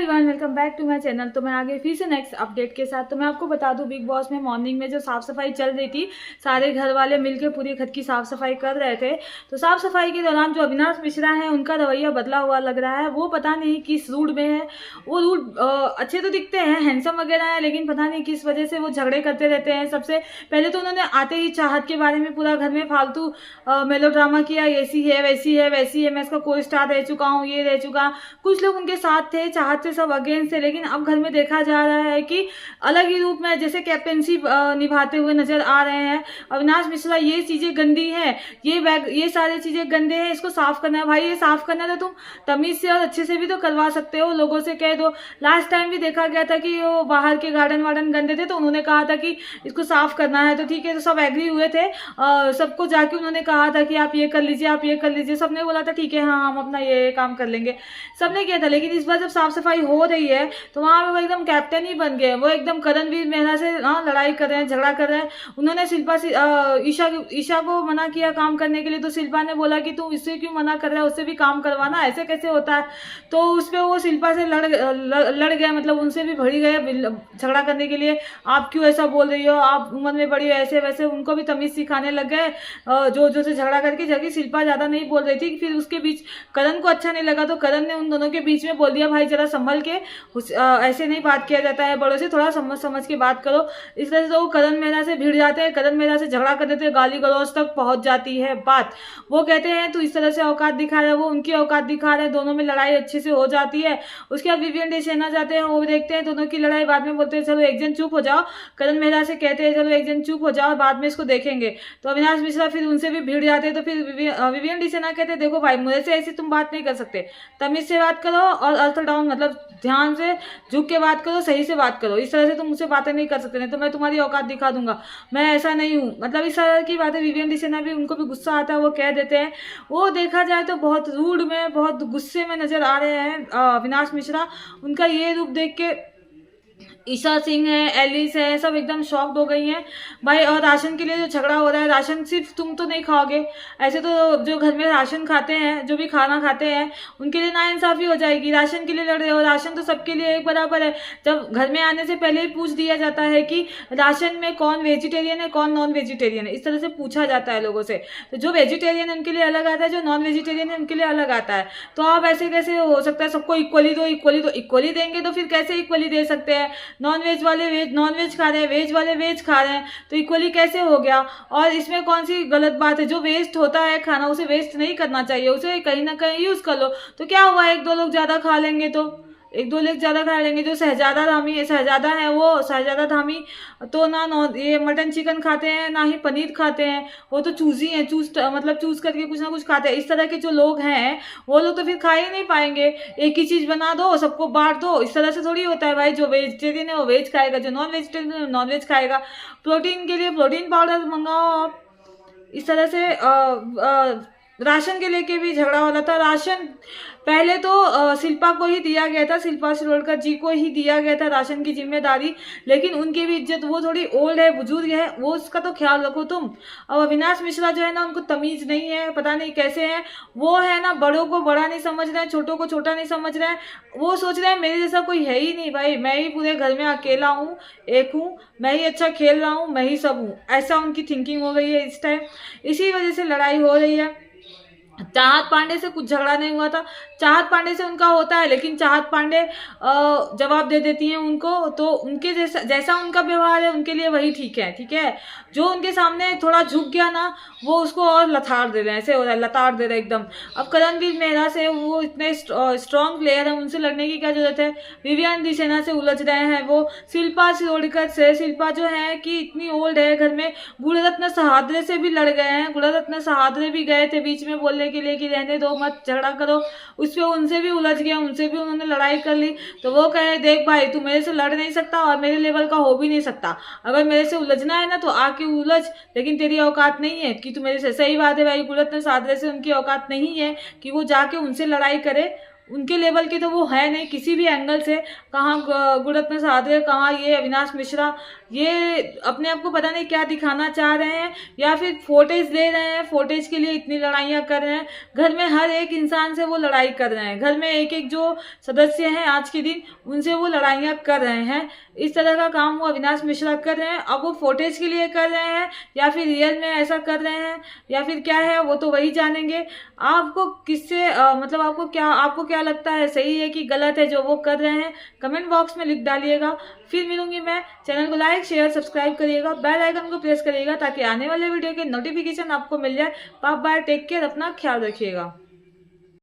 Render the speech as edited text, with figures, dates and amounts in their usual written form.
Everyone, welcome back to my channel. तो मैं आगे फिर से नेक्स्ट अपडेट के साथ। तो मैं आपको बता दूं, बिग बॉस में मॉर्निंग में जो साफ सफाई चल रही थी, सारे घर वाले मिलकर पूरी घर की साफ सफाई कर रहे थे। तो साफ सफाई के दौरान जो अविनाश मिश्रा है, उनका रवैया बदला हुआ लग रहा है। वो पता नहीं किस रूट में है। वो रूट अच्छे तो दिखते हैं, हैंडसम वगैरह है, लेकिन पता नहीं किस वजह से वो झगड़े करते रहते हैं। सबसे पहले तो उन्होंने आते ही चाहत के बारे में पूरा घर में फालतू मेलोड्रामा किया, ऐसी है वैसी है वैसी है, मैं इसका को स्टार रह चुका हूँ, ये रह चुका। कुछ लोग उनके साथ थे, चाहत से सब अगेंस्ट थे, लेकिन अब घर में देखा जा रहा है कि अलग ही रूप में जैसे कैप्टेंसी निभाते हुए नजर आ रहे हैं। अविनाश मिश्रा, ये चीजें गंदी है, ये सारी चीजें गंदे हैं, इसको साफ करना है। भाई ये साफ करना है तो तुम तमीज से और अच्छे से भी तो करवा सकते हो, लोगों से कह दो। लास्ट टाइम भी देखा गया था कि वो बाहर के गार्डन वार्डन गंदे थे, तो उन्होंने कहा था कि इसको साफ करना है, तो ठीक है, तो सब एग्री हुए थे। सबको जाके उन्होंने कहा था कि आप ये कर लीजिए, आप ये कर लीजिए। सबने बोला था ठीक है, हाँ हम अपना ये काम कर लेंगे, सबने किया था। लेकिन इस बार जब साफ सफाई हो रही है तो वहां पे वो एकदम कैप्टन ही बन गए। वो एकदम करणवीर मेहरा से लड़ाई कर रहे हैं, झगड़ा कर रहे हैं। उन्होंने ईशा को मना किया काम करने के लिए, तो शिल्पा ने बोला कि तुम इससे क्यों मना कर रहे हो, उससे भी काम करवाना, ऐसे कैसे होता है। तो उस पर वो शिल्पा से लड़ गए, मतलब उनसे भी भड़ी गए झगड़ा करने के लिए। आप क्यों ऐसा बोल रही हो, आप उम्र में बड़ी, ऐसे वैसे उनको भी तमीज सिखाने लग गए। जो से झगड़ा करके, जबकि शिल्पा ज्यादा नहीं बोल रही थी। फिर उसके बीच करण को अच्छा नहीं लगा, तो करण ने उन दोनों के बीच में बोल दिया, भाई जरा संभल के, ऐसे नहीं बात किया जाता है, बड़ों से थोड़ा समझ के बात करो। इस तरह से वो करण मेहरा से भिड़ जाते हैं, करण मेहरा से झगड़ा कर देते हैं, गाली गलौज तक पहुंच जाती है बात। वो कहते हैं तू इस तरह से औकात दिखा रहा है, वो उनकी औकात दिखा रहे हैं, दोनों में लड़ाई अच्छे से हो जाती है। उसके बाद विवियन डिसेना जाते हैं, वो देखते हैं दोनों की लड़ाई, बाद में बोलते हैं चलो एक जन चुप हो जाओ। करण मेहरा से कहते हैं चलो एक जन चुप हो जाओ, बाद में इसको देखेंगे। तो अविनाश मिश्रा फिर उनसे भी भिड़ जाते हैं। तो फिर विवियन डिसेना कहते हैं देखो भाई, मुझे से ऐसी तुम बात नहीं कर सकते, तमीज से बात करो और अर्थ डाउन, मतलब ध्यान से झुक के बात करो, सही से बात करो। इस तरह से तुम मुझसे बातें नहीं कर सकते, नहीं तो मैं तुम्हारी औकात दिखा दूंगा, मैं ऐसा नहीं हूँ। मतलब इस तरह की बातें विवियन डिसेना भी, उनको भी गुस्सा आता है, वो कह देते हैं। वो देखा जाए तो बहुत रूड में, बहुत गुस्से में नजर आ रहे हैं अविनाश मिश्रा। उनका ये रूप देख के ईशा सिंह है, एलिस है, सब एकदम शॉक्ड हो गई हैं भाई। और राशन के लिए जो झगड़ा हो रहा है, राशन सिर्फ तुम तो नहीं खाओगे, ऐसे तो जो घर में राशन खाते हैं, जो भी खाना खाते हैं, उनके लिए नाइंसाफी हो जाएगी। राशन के लिए लड़ रहे हो, राशन तो सबके लिए एक बराबर है। जब घर में आने से पहले ही पूछ दिया जाता है कि राशन में कौन वेजिटेरियन है, कौन नॉन वेजिटेरियन है, इस तरह से पूछा जाता है लोगों से। तो जो वेजिटेरियन है उनके लिए अलग आता है, जो नॉन वेजिटेरियन है उनके लिए अलग आता है। तो आप ऐसे कैसे हो सकता है, सबको इक्वली दो, इक्वली देंगे तो फिर कैसे इक्वली दे सकते हैं। नॉन वेज वाले वेज नॉन वेज खा रहे हैं, वेज वाले वेज खा रहे हैं, तो इक्वली कैसे हो गया। और इसमें कौन सी गलत बात है, जो वेस्ट होता है खाना उसे वेस्ट नहीं करना चाहिए, उसे कहीं ना कहीं यूज कर लो। तो क्या हुआ, एक दो लोग ज्यादा खा लेंगे, तो एक दो लोग ज्यादा खा लेंगे। जो शहजादा है, वो शहजादा धामी तो ना ये मटन चिकन खाते हैं, ना ही पनीर खाते हैं, वो तो चूजी हैं, मतलब चूज करके कुछ ना कुछ खाते हैं। इस तरह के जो लोग हैं वो लोग तो फिर खा ही नहीं पाएंगे। एक ही चीज बना दो, सबको बांट दो, इस तरह से थोड़ी होता है भाई। जो वेजिटेरियन है वो वेज खाएगा, जो नॉन वेजिटेरियन है नॉन वेज खाएगा। प्रोटीन के लिए प्रोटीन पाउडर मंगाओ आप। इस तरह से राशन के लेके भी झगड़ा हो रहा था। राशन पहले तो शिल्पा को ही दिया गया था, शिल्पा शिरोडकर जी को ही दिया गया था राशन की जिम्मेदारी, लेकिन उनकी भी इज्जत, वो थोड़ी ओल्ड है, बुजुर्ग है, वो उसका तो ख्याल रखो तुम। अब अविनाश मिश्रा जो है ना, उनको तमीज नहीं है, पता नहीं कैसे हैं वो, है ना, बड़ों को बड़ा नहीं समझ रहे हैं, छोटों को छोटा नहीं समझ रहे हैं। वो सोच रहे हैं मेरे जैसा कोई है ही नहीं भाई, मैं ही पूरे घर में अकेला हूँ, एक हूँ, मैं ही अच्छा खेल रहा हूँ, मैं ही सब हूँ, ऐसा उनकी थिंकिंग हो गई है इस टाइम। इसी वजह से लड़ाई हो रही है। चाहत पांडे से कुछ झगड़ा नहीं हुआ था, चाहत पांडे से उनका होता है, लेकिन चाहत पांडे जवाब दे देती हैं उनको, तो उनके जैसा उनका व्यवहार है उनके लिए वही ठीक है, ठीक है। जो उनके सामने थोड़ा झुक गया ना, वो उसको और लताड़ दे रहे हैं, ऐसे हो रहा है, लताड़ दे रहे हैं एकदम। अब करणवीर मेहरा से, वो इतने स्ट्रॉन्ग प्लेयर है, उनसे लड़ने की क्या जरूरत है। विवियन डिसेना से उलझ रहे हैं वो, शिल्पा शिरोडकर से। शिल्पा जो है कि इतनी ओल्ड है, घर में गुणरत्न सहादरे से भी लड़ गए हैं, गुणरत्न सहादरे भी गए थे बीच में बोलने के लिए कि रहने दो, मत झगड़ा करो। उस पर उनसे भी उलझ गया, उनसे भी उन्होंने लड़ाई कर ली। तो वो कहे देख भाई, तू मेरे से लड़ नहीं सकता और मेरे लेवल का हो भी नहीं सकता, अगर मेरे से उलझना है ना तो आके उलझ, लेकिन तेरी औकात नहीं है कि तू मेरे से। सही बात है भाई, गुणरत्न सादरे से उनकी औकात नहीं है कि वो जाके उनसे लड़ाई करे, उनके लेवल के तो वो है नहीं किसी भी एंगल से। कहाँ गुणरत्न साधरे, कहाँ ये अविनाश मिश्रा, ये अपने आप को पता नहीं क्या दिखाना चाह रहे हैं, या फिर फोटेज ले रहे हैं, फोटेज के लिए इतनी लड़ाइयाँ कर रहे हैं। घर में हर एक इंसान से वो लड़ाई कर रहे हैं, घर में एक एक जो सदस्य हैं आज के दिन उनसे वो लड़ाइयाँ कर रहे हैं। इस तरह का काम वो अविनाश मिश्रा कर रहे हैं। अब वो फोटेज के लिए कर रहे हैं या फिर रियल में ऐसा कर रहे हैं या फिर क्या है, वो तो वही जानेंगे। आपको किससे मतलब आपको क्या लगता है, सही है कि गलत है जो वो कर रहे हैं, कमेंट बॉक्स में लिख डालिएगा। फिर मिलूंगी मैं। चैनल को लाइक शेयर सब्सक्राइब करिएगा, बेल आइकन को प्रेस करिएगा ताकि आने वाले वीडियो के नोटिफिकेशन आपको मिल जाए। बाय बाय, टेक केयर, अपना ख्याल रखिएगा।